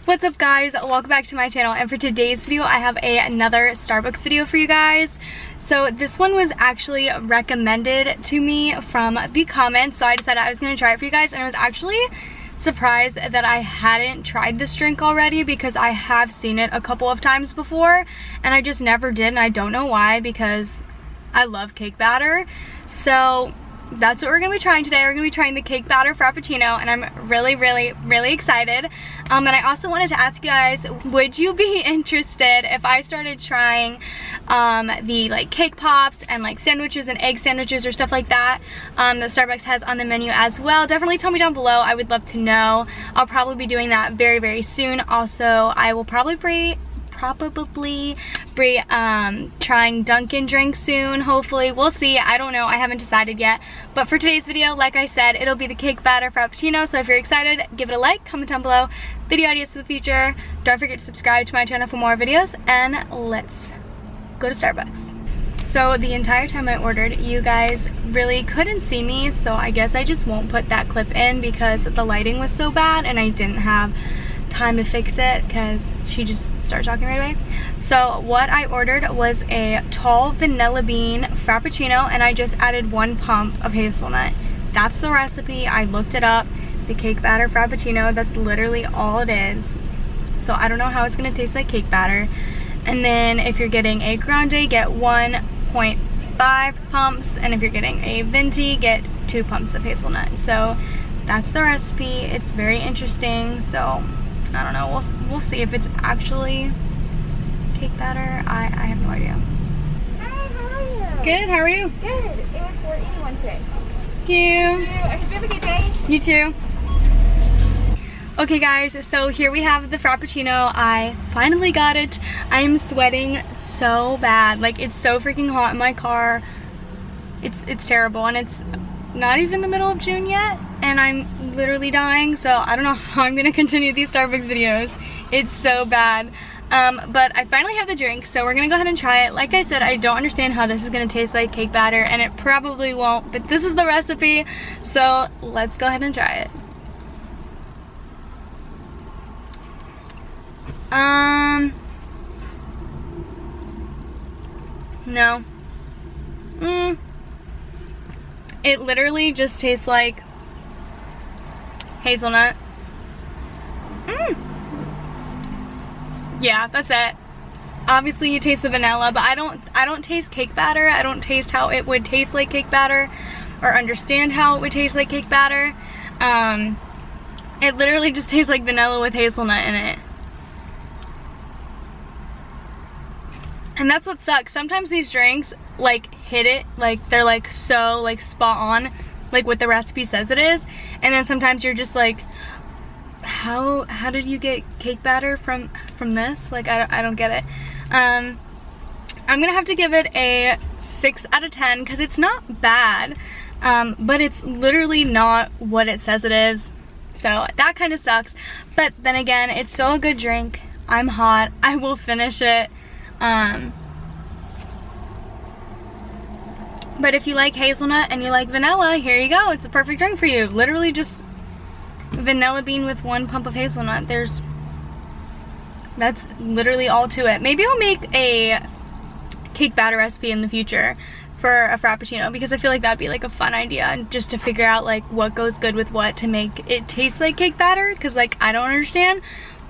What's up guys, welcome back to my channel, and for today's video I have another Starbucks video for you guys. So this one was actually recommended to me from the comments, so I decided I was going to try it for you guys, and I was actually surprised that I hadn't tried this drink already because I have seen it a couple of times before and I just never did, and I don't know why because I love cake batter. So that's what we're gonna be trying today. We're gonna be trying the cake batter Frappuccino, and I'm really excited. And I also wanted to ask you guys, would you be interested if I started trying the like cake pops and like sandwiches and egg sandwiches or stuff like that that Starbucks has on the menu as well? Definitely tell me down below. I would love to know. I'll probably be doing that very soon. Also, I will probably be trying Dunkin' drinks soon, hopefully. We'll see. I don't know. I haven't decided yet. But for today's video, like I said, it'll be the cake batter Frappuccino. So if you're excited, give it a like, comment down below, video ideas for the future. Don't forget to subscribe to my channel for more videos, and let's go to Starbucks. So the entire time I ordered, you guys really couldn't see me, so I guess I just won't put that clip in because the lighting was so bad and I didn't have time to fix it because she just started talking right away. So what I ordered was a tall vanilla bean Frappuccino, and I just added 1 pump of hazelnut. That's the recipe. I looked it up. The cake batter Frappuccino, that's literally all it is. So I don't know how it's gonna taste like cake batter. And then if you're getting a grande, get 1.5 pumps, and if you're getting a venti, get 2 pumps of hazelnut. So that's the recipe. It's very interesting. So I don't know, we'll see if it's actually cake batter. I have no idea. Hi, how are you? Good, how are you? Good. It was for anyone today. Thank you. I hope you have a good day. You too. Okay guys, so here we have the Frappuccino. I finally got it. I'm sweating so bad. Like, it's so freaking hot in my car. It's terrible, and it's not even the middle of June yet, and I'm literally dying, so I don't know how I'm gonna continue these Starbucks videos. It's so bad. But I finally have the drink, so we're gonna go ahead and try it. Like I said, I don't understand how this is gonna taste like cake batter, and it probably won't, but this is the recipe, so let's go ahead and try it. No. It literally just tastes like hazelnut. Yeah, that's it. Obviously you taste the vanilla, but I don't taste cake batter. I don't taste how it would taste like cake batter or understand how it would taste like cake batter. It literally just tastes like vanilla with hazelnut in it. And that's what sucks. Sometimes these drinks like hit it, like they're like so like spot on, like what the recipe says it is, and then sometimes you're just like, how did you get cake batter from this? Like, I don't get it. I'm gonna have to give it a 6 out of 10 because it's not bad, but it's literally not what it says it is, so that kind of sucks. But then again, it's still a good drink. I'm hot. I will finish it. But if you like hazelnut and you like vanilla, here you go. It's a perfect drink for you. Literally just vanilla bean with 1 pump of hazelnut. That's literally all to it. Maybe I'll make a cake batter recipe in the future for a Frappuccino, because I feel like that'd be like a fun idea, just to figure out like what goes good with what to make it taste like cake batter, because like I don't understand.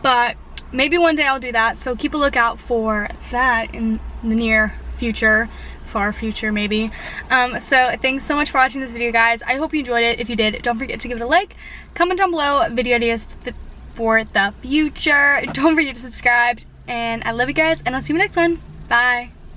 But maybe one day I'll do that, so keep a lookout for that in the near future, far future maybe. So thanks so much for watching this video, guys. I hope you enjoyed it. If you did, don't forget to give it a like, comment down below video ideas for the future. Don't forget to subscribe, and I love you guys, and I'll see you in the next one. Bye.